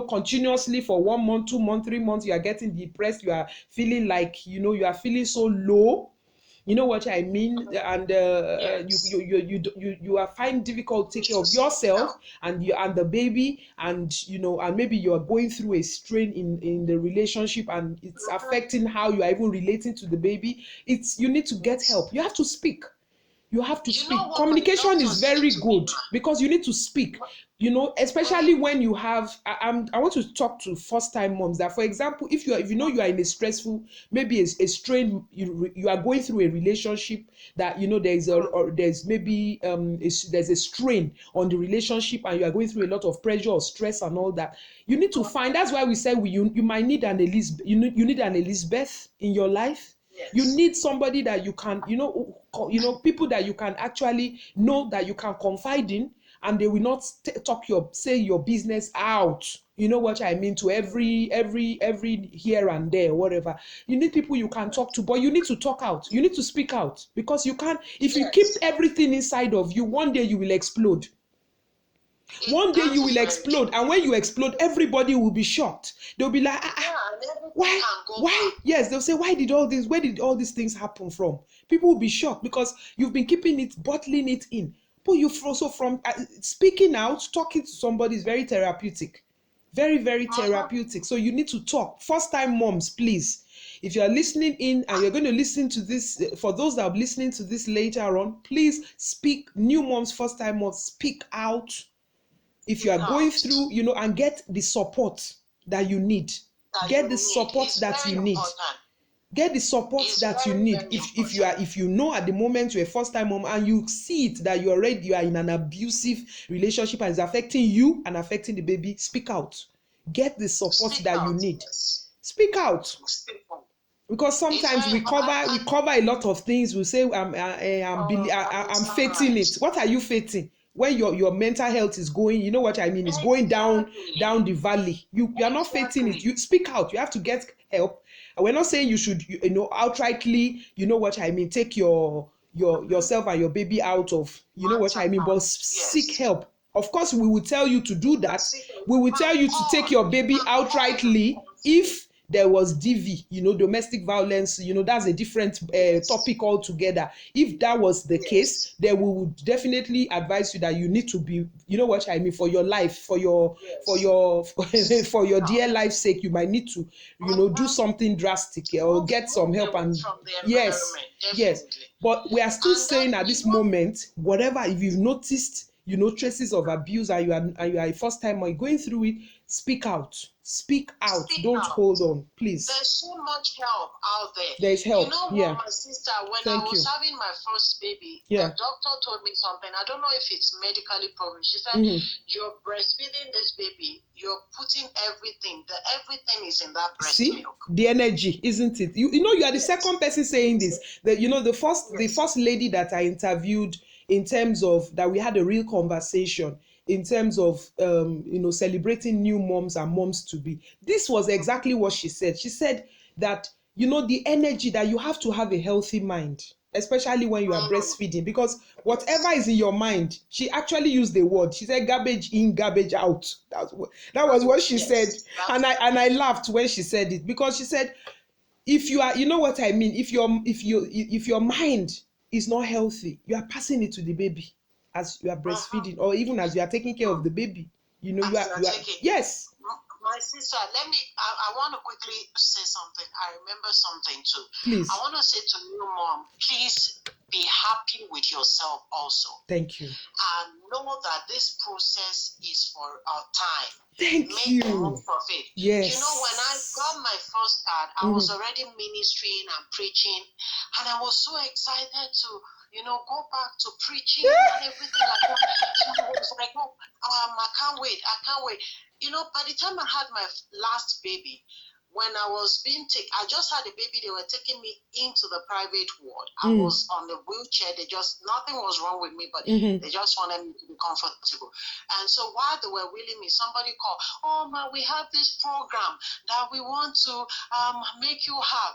continuously for 1 month, 2 months, 3 months, you are getting depressed, you are feeling like, you are feeling so low. You know what I mean? And you are finding difficult taking care of yourself and the baby, and and maybe you are going through a strain in the relationship, and it's affecting how you are even relating to the baby. You need to get help. You have to speak. Communication is very good, because you need to speak, especially when you have, I want to talk to first time moms that, for example, if you are in a stressful, maybe a strain, you are going through a relationship that, there's maybe there's a strain on the relationship, and you are going through a lot of pressure or stress and all that. You need to find, that's why we say you might need an Elizabeth, you need an Elizabeth in your life. Yes. You need somebody that you can, people that you can actually know, that you can confide in, and they will not say your business out. You know what I mean? To every here and there, whatever. You need people you can talk to, but you need to talk out. You need to speak out, because you can't. If you keep everything inside of you, one day you will explode. One day you will explode, and when you explode, everybody will be shocked. They'll be like, why? Yes, they'll say, where did all these things happen from? People will be shocked, because you've been keeping it, bottling it in. But you've also, from speaking out, talking to somebody is very therapeutic. Very, very therapeutic. So you need to talk. First time moms, please. If you are listening in and you're going to listen to this, for those that are listening to this later on, please speak. New moms, first time moms, speak out. If you are going through, and get the support that you need. Get the support that you need. Get the support that you need. If you know at the moment you're a first time mom and you see it that you are in an abusive relationship and it's affecting you and affecting the baby, speak out. Get the support that you need. Speak out. Because sometimes we cover a lot of things. We say I'm fating it. What are you fating? When your mental health is going, you know what I mean, it's going down the valley. You are not fating it. You speak out. You have to get help. And we're not saying you should outrightly, you know what I mean, take yourself and your baby out of, you know what I mean, but seek help. Of course, we will tell you to do that. We will tell you to take your baby outrightly if there was DV, domestic violence, that's a different topic altogether. If that was the case, then we would definitely advise you that you need to be, you know what I mean, for your life, for your dear life's sake, you might need to, do something drastic or get some help. And yes. But we are still saying at this moment, whatever, if you've noticed, traces of abuse and you are a first timer going through it, speak out. Don't hold on, please. There's so much help out there. There's help. My sister, when I was having my first baby, the doctor told me something. I don't know if it's medically proven. She said, you're breastfeeding this baby, you're putting everything. Everything is in that breast milk. The energy, isn't it? You are the second person saying this. The first lady that I interviewed, in terms of that, we had a real conversation in terms of celebrating new moms and moms to be. This was exactly what she said. She said that the energy, that you have to have a healthy mind, especially when you are breastfeeding, because whatever is in your mind, she actually used the word. She said garbage in, garbage out. That was what she said, and I laughed when she said it, because she said, if you are, you know what I mean, if your mind is not healthy, you are passing it to the baby as you are breastfeeding, or even as you are taking care of the baby. You are yes. My sister, I want to quickly say something. I remember something too. Please. I want to say to new mom, please be happy with yourself also. Thank you. And know that this process is for our time. Thank you. Make the most of it. Yes. When I got my first child, I was already ministering and preaching, and I was so excited to, go back to preaching and everything like that. So I was like, I can't wait. By the time I had my last baby, when I was being taken, I just had a baby, they were taking me into the private ward. I was on the wheelchair. Nothing was wrong with me, but they just wanted me to be comfortable. And so while they were wheeling me, somebody called, oh, ma, we have this program that we want to make you have.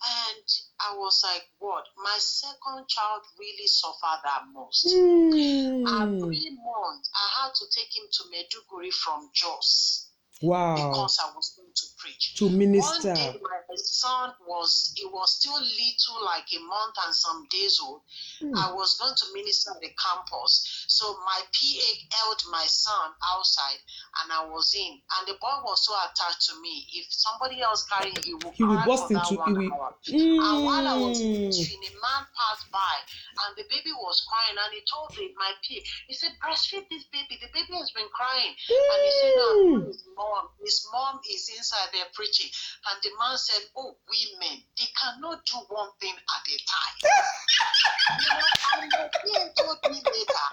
And I was like, what? My second child really suffered that most. At 3 months, I had to take him to Maiduguri from Jos. Wow. Because I was going to preach. To minister. One day, my son was still little, like a month and some days old. I was going to minister at the campus. So my PA held my son outside, and I was in. And the boy was so attached to me. If somebody else carried him, he would cry for that 1 hour. And while I was preaching, a man passed by, and the baby was crying. And he told my PA, he said, breastfeed this baby. The baby has been crying. And he said, no, his mom is inside there preaching. And the man said, oh, women, they cannot do one thing at a time. And the PA told me later,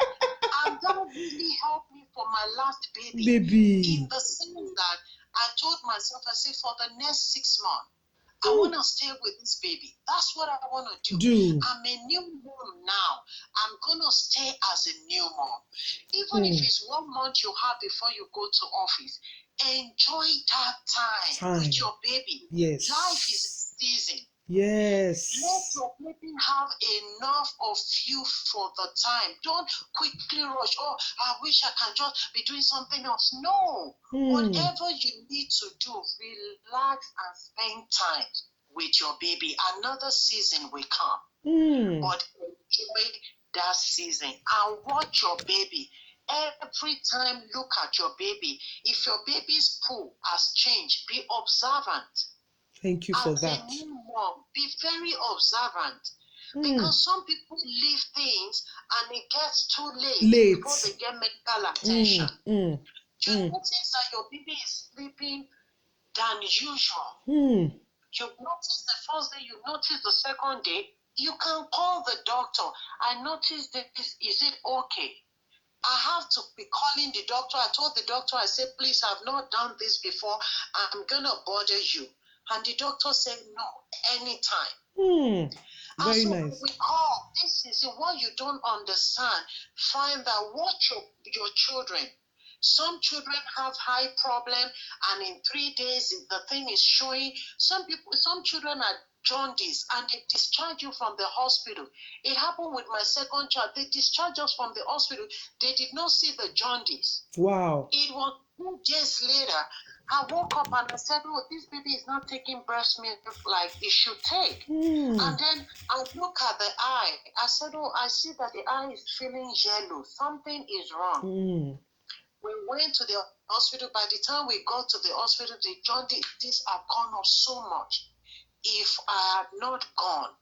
and that really helped me for my last baby. In the sense that I told myself, I said, for the next 6 months, I want to stay with this baby. That's what I want to Do. I'm a new mom now. I'm going to stay as a new mom. Even if it's 1 month you have before you go to office, enjoy that time with your baby. Yes. Life is a season. Yes. Let your baby have enough of you for the time. Don't quickly rush. Oh, I wish I can just be doing something else. No. Whatever you need to do, relax and spend time with your baby. Another season will come. But enjoy that season and watch your baby. Every time look at your baby. If your baby's poo has changed, be observant. Thank you for that. As a new mom, be very observant. Because some people leave things and it gets too late before they get medical attention. You notice that your baby is sleeping than usual. You notice the first day, you notice the second day, you can call the doctor. I noticed this, is it okay? I have to be calling the doctor. I told the doctor, I said, please, I've not done this before. I'm going to bother you. And the doctor said, no, anytime. Very so nice. we call. This is what you don't understand. Find out what your children. Some children have high problem, and in 3 days the thing is showing. Some children are jaundice, and they discharge you from the hospital. It happened with my second child. They discharged us from the hospital. They did not see the jaundice. Wow. It was 2 days later. I woke up and I said, oh, this baby is not taking breast milk like it should take. And then I look at the eye. I said, oh, I see that the eye is feeling yellow. Something is wrong. We went to the hospital. By the time we got to the hospital, the jaundice had gone up so much. If I had not gone,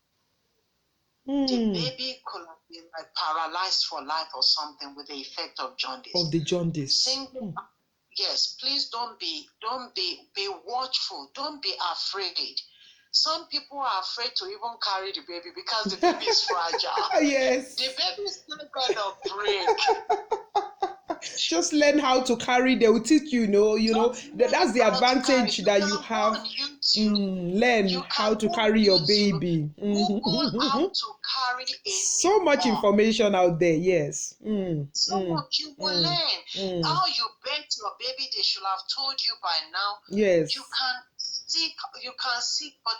the baby could have been like paralyzed for life or something with the effect of jaundice. Of the jaundice. Yes, please don't be watchful. Don't be afraid. Some people are afraid to even carry the baby because the baby is fragile. Yes. The baby is not gonna break. Just learn how to carry. They will teach you, that's the advantage that you have. Learn how to carry your baby. Google how to carry a so much information out there. Yes. So much you will learn. How you birth your baby, they should have told you by now. Yes. You can seek, but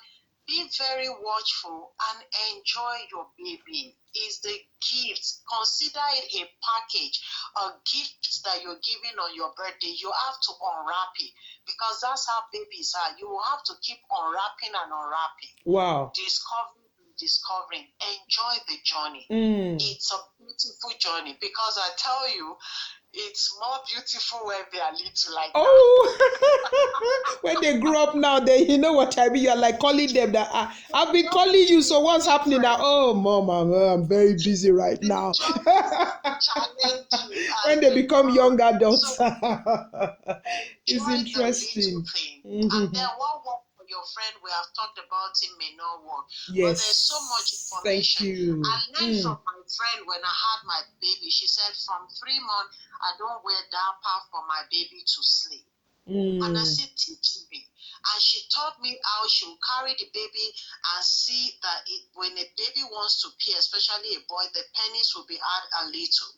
be very watchful and enjoy your baby. Is the gift. Consider it a package, a gift that you're giving on your birthday. You have to unwrap it because that's how babies are. You will have to keep unwrapping and unwrapping. Wow. Discovering. Enjoy the journey. It's a beautiful journey because I tell you, it's more beautiful when they are little like that. When they grow up now, you know what I mean? You're like calling them that I've been calling you, so what's happening now? Oh, Mama, I'm very busy right now. When they become young adults. It's interesting. And then what work for your friend we have talked about it may not work. Yes. But there's so much information. Thank you. I learned from my friend when I had my baby. She said from 3 months, I don't wear diaper for my baby to sleep. And I said, teach me. And she taught me how she will carry the baby and see that when a baby wants to pee, especially a boy, the penis will be out a little.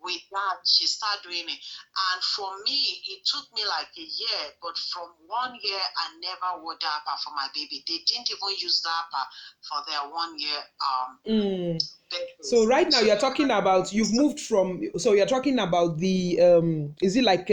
With that, she started doing it. And for me, it took me like a year. But from 1 year, I never wore diaper for my baby. They didn't even use diaper for their 1 year. So right now you're talking about you're talking about the is it like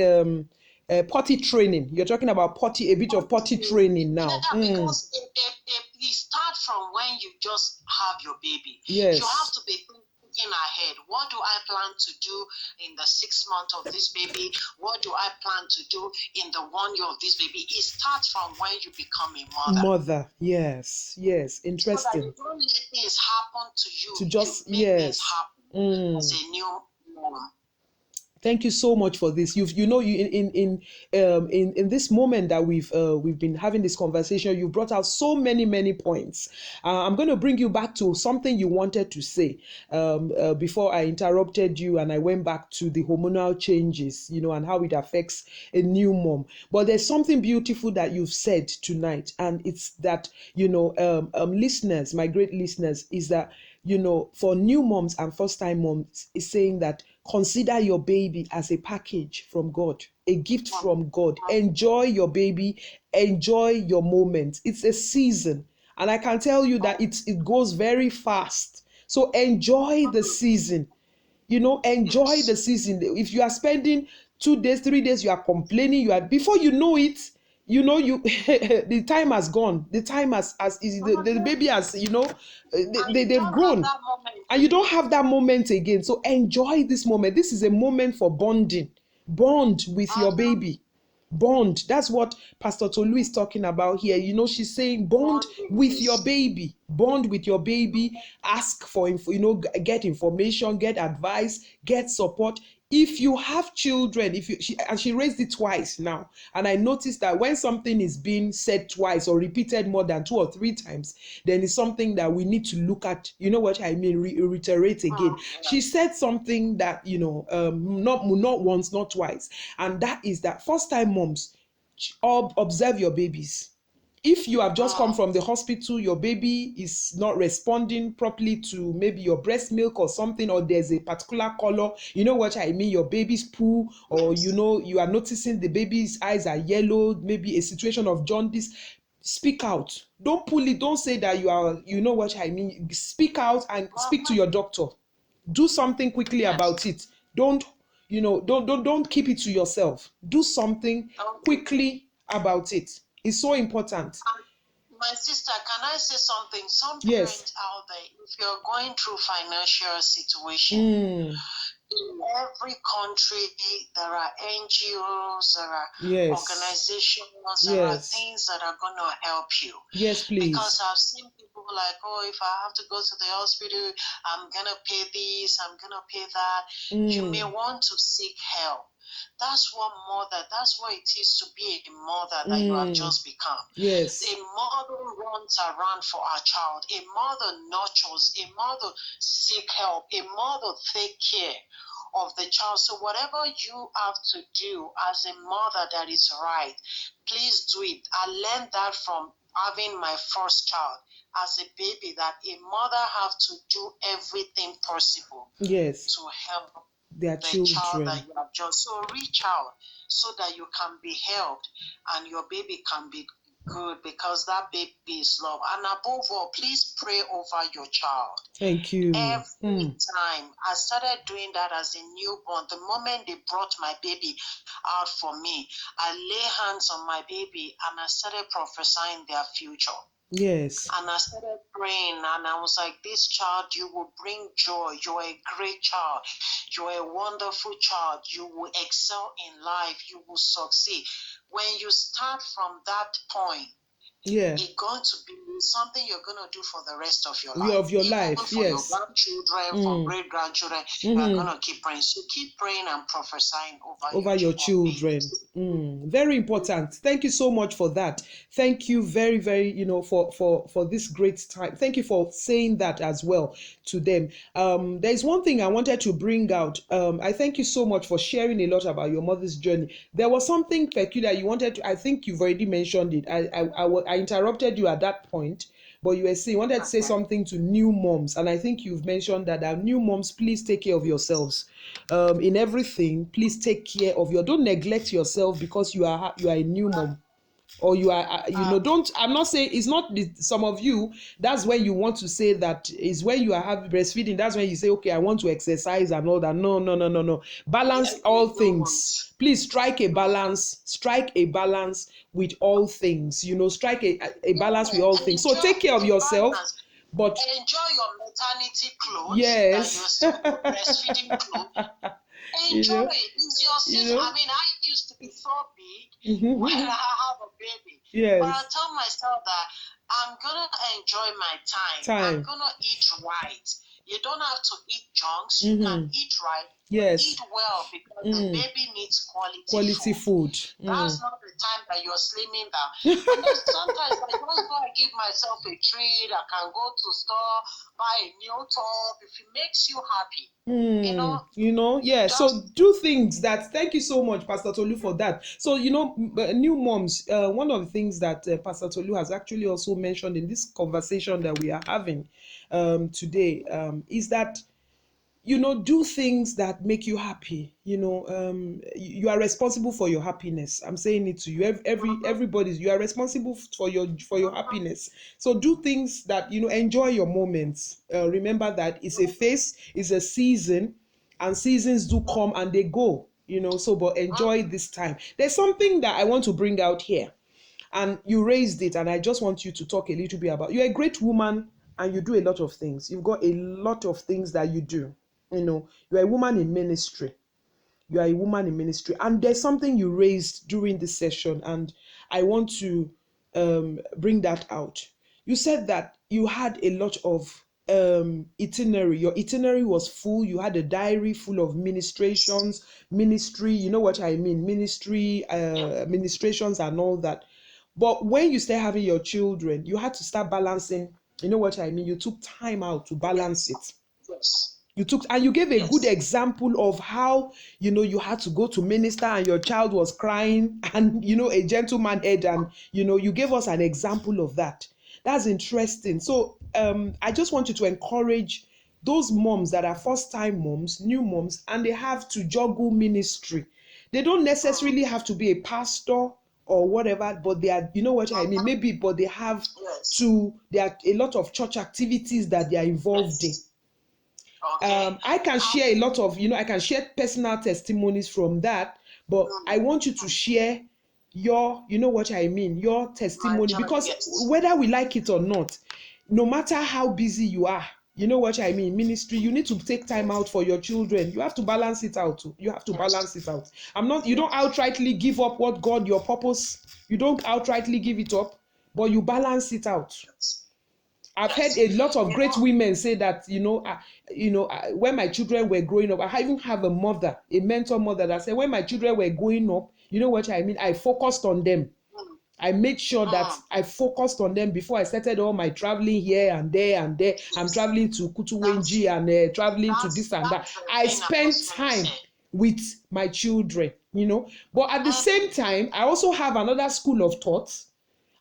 potty training? You're talking about a bit of potty training now. Yeah, because it starts from when you just have your baby. Yes. You have to be thinking ahead. What do I plan to do in the 6 months of this baby? What do I plan to do in the 1 year of this baby? It starts from when you become a mother. Yes, interesting. So that you don't let things happen to you. To just you make things happen as a new mom. Thank you so much for this. You in this moment that we've been having this conversation, you brought out so many points. I'm going to bring you back to something you wanted to say before I interrupted you and I went back to the hormonal changes, and how it affects a new mom. But there's something beautiful that you've said tonight, and it's that listeners, my great listeners, is that for new moms and first time moms, is saying that consider your baby as a package from God, a gift from God. Enjoy your baby, enjoy your moment. It's a season. And I can tell you that it goes very fast. So enjoy the season. Enjoy the Yes. season. If you are spending 2 days, 3 days, you are complaining, before you know it, you the time has gone. The time has the baby has, And you they've don't have grown, that moment and you don't again. have that moment again. So enjoy this moment. This is a moment for bonding. Bond with your Uh-huh. baby. Bond. That's what Pastor Tolu is talking about here. She's saying bond Bonding, with your yes. baby. Bond with your baby. Ask for info, get information, get advice, get support. If you have children, she raised it twice now, and I noticed that when something is being said twice or repeated more than 2 or 3 times, then it's something that we need to look at. You know what I mean? Reiterate again. She Yes. said something that not once, not twice, and that is that first time moms, observe your babies. If you have just come from the hospital, your baby is not responding properly to maybe your breast milk or something, or there's a particular color, you know what I mean, your baby's poo, or Yes. you are noticing the baby's eyes are yellow, maybe a situation of jaundice, speak out. Don't pull it. Don't say that you know what I mean. Speak out and speak to Uh-huh. your doctor. Do something quickly Yes. about it. Don't keep it to yourself. Do something Okay. quickly about it. It's so important. My sister, can I say something? Some Yes. parents out there, if you're going through financial situation, Mm, in every country, there are NGOs, there are yes. organizations, there are Yes. things that are going to help you. Yes, Because please. I've seen people like, oh, if I have to go to the hospital, I'm going to pay this, I'm going to pay that. You may Mm, want to seek help. That's what it is to be a mother that you have mm, just become. A yes. mother runs around for her child. A mother nurtures. A mother seek help. A mother take care of the child. So whatever you have to do as a mother that is right, please do it. I learned that from having my first child as a baby, that a mother have to do everything possible Yes. to help Their the child that children. you have just. So reach out so that you can be helped and your baby can be good, because that baby is love. And above all, please pray over your child. Thank you. Every time I started doing that as a newborn, the moment they brought my baby out for me, I lay hands on my baby and I started prophesying their future. Yes. And I started praying, and I was like, this child, you will bring joy. You're a great child. You're a wonderful child. You will excel in life. You will succeed. When you start from that point, Yeah. it's going to be something you're going to do for the rest of your life. Of your Even life. for your Yes. grandchildren, for Mm. great grandchildren, you are going Mm-hmm. to keep praying. So keep praying and prophesying over your Over your children. babies. Very important. Thank you so much for that. Thank you very, very, for this great time. Thank you for saying that as well to them. There's one thing I wanted to bring out. I thank you so much for sharing a lot about your mother's journey. There was something peculiar you wanted to, I think you've already mentioned it. I interrupted you at that point, but you were saying, wanted to say Okay. something to new moms, and I think you've mentioned that new moms, please take care of yourselves. In everything, please take care of don't neglect yourself because you are a new mom, or you are don't, I'm not saying it's not some of you, that's when you want to say that is when you are having breastfeeding, that's when you say, okay, I want to exercise and all that. No, no, no, no, no. Balance Yes, all we don't. things. Please strike a balance with all things, strike a balance with all Yeah, things. So enjoy take care of a yourself, balance. but Enjoy your maternity clothes that you're yes. still your breastfeeding clothes. you Enjoy know it. It's your you season. know I mean, I used to be so big when Mhm. I have a baby. But I Yes. tell myself that I'm gonna enjoy my time. I'm Time. gonna eat right. You don't have to eat junks. You can Mm-hmm. eat right. Yes. Eat well because the baby needs Quality food. That's not the time that you're slimming down. And then sometimes I just go and give myself a treat. I can go to store, buy a new top if it makes you happy. Yeah. So do things that. Thank you so much, Pastor Tolu, for that. So new moms. One of the things that Pastor Tolu has actually also mentioned in this conversation that we are having today is that do things that make you happy. You are responsible for your happiness. I'm saying it to you. Everybody's. You are responsible for your happiness. So do things that enjoy your moments. Remember that it's a phase, it's a season, and seasons do come and they go. So but enjoy this time. There's something that I want to bring out here, and you raised it, and I just want you to talk a little bit about. You're a great woman, and you do a lot of things. You've got a lot of things that you do. You're a woman in ministry. You are a woman in ministry, and there's something you raised during this session, and I want to bring that out. You said that you had a lot of itinerary. Your itinerary was full. You had a diary full of ministrations, ministry. You know what I mean? Ministry, ministrations, and all that. But when you start having your children, you had to start balancing. You know what I mean? You took time out to balance it. Yes. You gave a good example of how you had to go to minister and your child was crying and a gentleman heard, and you gave us an example of that. That's interesting. So I just want you to encourage those moms that are first time moms, new moms, and they have to juggle ministry. They don't necessarily have to be a pastor or whatever, but they are, you know what I mean, maybe, but they have there are a lot of church activities that they are involved in. Okay. I can share a lot of, I can share personal testimonies from that, but I want you to share your, you know what I mean, your testimony, because whether we like it or not, no matter how busy you are, you know what I mean, ministry, you need to take time out for your children. You have to balance it out. You have to balance it out. You don't outrightly give up what God, your purpose, you don't outrightly give it up, but you balance it out. I've heard a lot of great women say that, when my children were growing up, I even have a mentor mother that said, when my children were growing up, you know what I mean, I focused on them. I made sure that I focused on them before I started all my traveling here and there and there. I'm traveling to Kutuwenji and traveling to this and that. I spent time with my children, But at the same time, I also have another school of thought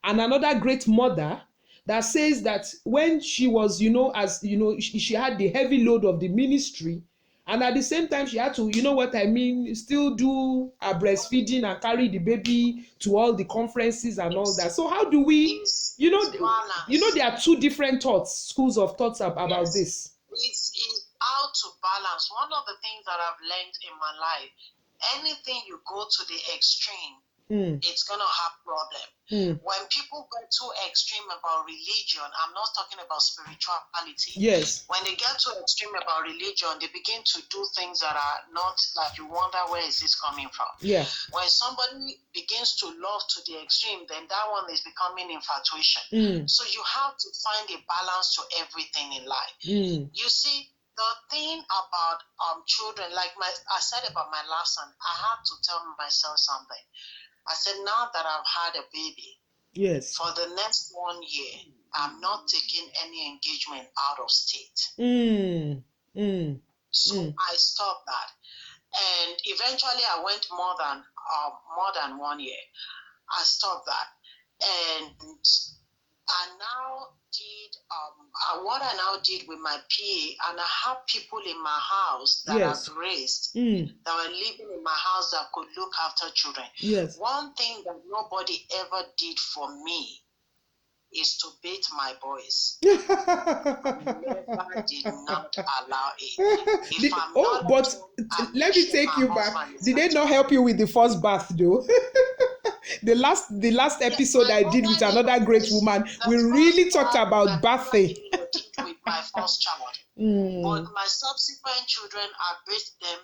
and another great mother that says that when she was, she had the heavy load of the ministry, and at the same time she had to, you know what I mean, still do her breastfeeding and carry the baby to all the conferences and all that. So how do we, there are two different schools of thoughts about this. It's how to balance. One of the things that I've learned in my life, anything you go to the extreme, it's going to have problem. When people go too extreme about religion, I'm not talking about spirituality. Yes. When they get too extreme about religion, they begin to do things that are not, like, you wonder, where is this coming from? Yeah. When somebody begins to love to the extreme, then that one is becoming infatuation. So you have to find a balance to everything in life. You see, the thing about children, like I said about my last son, I had to tell myself something. I said, now that I've had a baby, yes, for the next 1 year, I'm not taking any engagement out of state. So I stopped that. And eventually I went more than 1 year. I stopped that. And I now did what I now did with my PA, and I have people in my house that I've raised that were living in my house that could look after children. Yes. One thing that nobody ever did for me is to beat my boys. Never did not allow it. But let me take you back. Did they not help you with the first bath though? The last episode I did with another great woman, we really talked about bathing. With my first child. But my subsequent children, I bathed them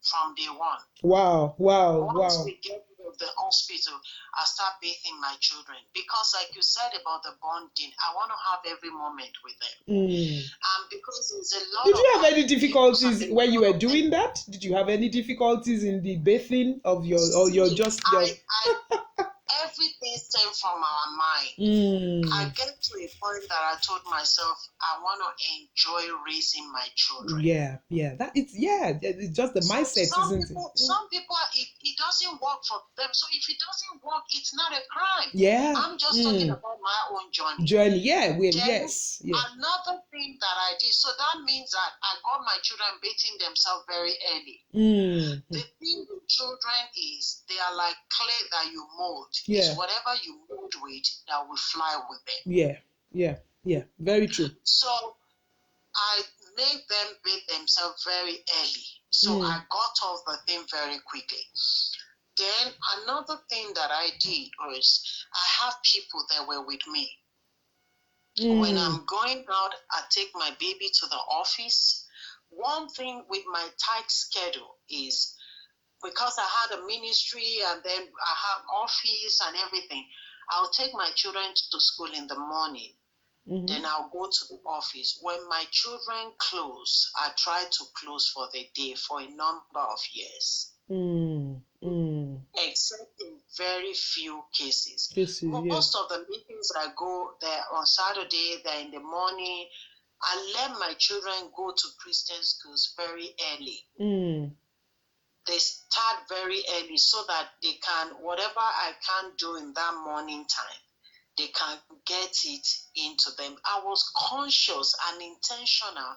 from day one. Wow. Once we get to the of the hospital, I start bathing my children because, like you said about the bonding, I want to have every moment with them. Because there's a lot Did of you have any abuse difficulties and a when you lot were of doing that? Did you have any difficulties in the bathing of your, or your just your? Everything stems from our mind. I get to a point that I told myself I want to enjoy raising my children. Yeah. It's just the mindset, isn't it? Some people, it doesn't work for them. So if it doesn't work, it's not a crime. Yeah. I'm just talking about my own journey. Yes. Another thing that I did, so that means that I got my children bathing themselves very early. The thing with children is they are like clay that you mold. It's whatever you mold with that will fly with them. Yeah. Very true. So I made them bathe themselves very early. So I got off the thing very quickly. Then another thing that I did was I have people that were with me. When I'm going out, I take my baby to the office. One thing with my tight schedule is because I had a ministry and then I have office and everything, I'll take my children to school in the morning. Then I'll go to the office. When my children close, I try to close for the day for a number of years. Except in very few cases. Most of the meetings I go there on Saturday, they're in the morning. I let my children go to Christian schools very early. They start very early so that they can, whatever I can't do in that morning time, they can get it into them. I was conscious and intentional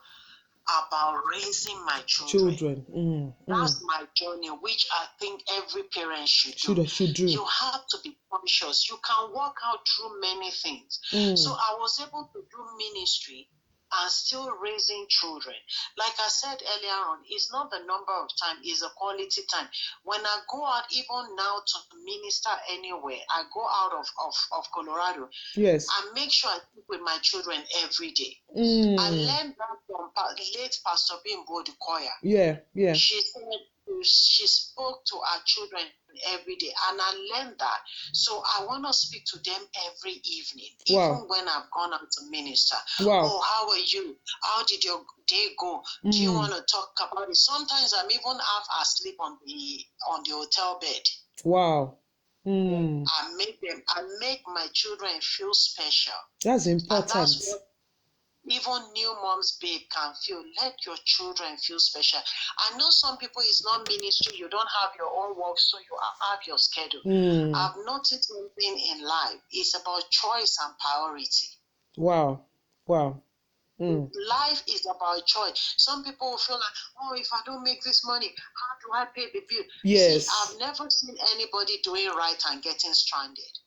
about raising my children. That's my journey, which I think every parent should do. You have to be conscious. You can work out through many things. So I was able to do ministry and still raising children. Like I said earlier on, it's not the number of time, it's a quality time. When I go out, even now to minister anywhere, I go out of Colorado. Yes. I make sure I speak with my children every day. I learned that from late Pastor Bimbo the choir. Yeah. She said she spoke to our children every day, and I learned that. So I want to speak to them every evening, even when I've gone out to minister. Oh, how are you? How did your day go? Do you want to talk about it? Sometimes I'm even half asleep on the hotel bed. Wow. I make my children feel special. That's important. And that's what even new moms, babe, can feel. Let your children feel special. I know some people, it's not ministry, you don't have your own work, so you have your schedule. I've noticed something in life. It's about choice and priority. Wow. Life is about choice. Some people will feel like, oh, if I don't make this money, how do I pay the bill? Yes. See, I've never seen anybody doing right and getting stranded.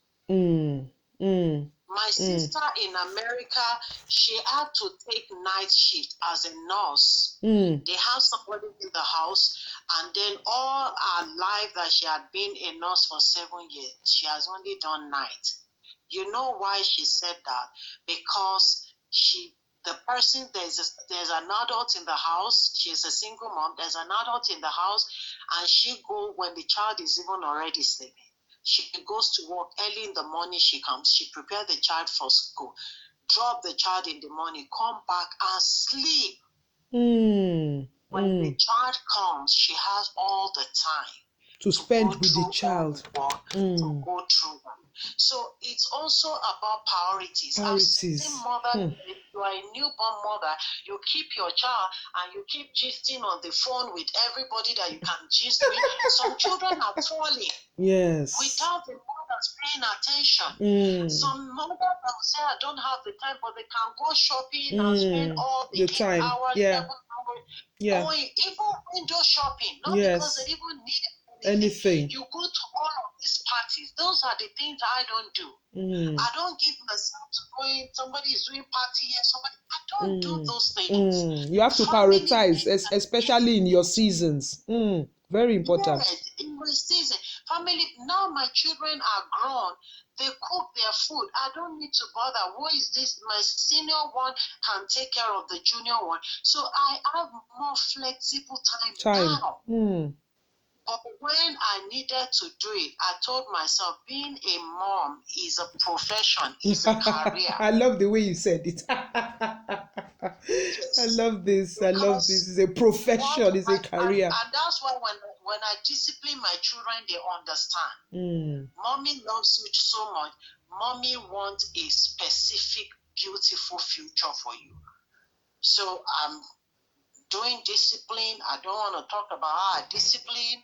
My sister in America, she had to take night shift as a nurse. They have somebody in the house, and then all her life that she had been a nurse for 7 years, she has only done night. You know why she said that? Because there's an adult in the house. She's a single mom. There's an adult in the house, and she go when the child is even already sleeping. She goes to work early in the morning. She comes. She prepares the child for school. Drop the child in the morning. Come back and sleep. When the child comes, she has all the time to spend with the child. To go through them. So it's also about priorities. I've seen mother, you are a newborn mother, you keep your child and you keep gisting on the phone with everybody that you can gist with. Some children are falling. Yes. Without the mothers paying attention. Some mothers will say, I don't have the time, but they can go shopping and spend all the 8 hours, 7 hours going, even window shopping, not because they even need anything. You go to all of these parties. Those are the things I don't do. I don't give myself to going, somebody is doing party here, somebody. I don't do those things. You have to prioritize, especially in your seasons. Very important. Yes, in my season. Family, now my children are grown. They cook their food. I don't need to bother. Who is this? My senior one can take care of the junior one. So I have more flexible time now. But when I needed to do it, I told myself being a mom is a profession, is a career. I love the way you said it. I Yes. love this. I love this. Because It's a profession, it's a career. and that's why when I discipline my children, they understand. Mommy loves you so much. Mommy wants a specific, beautiful future for you. So I'm doing discipline. I don't want to talk about how I discipline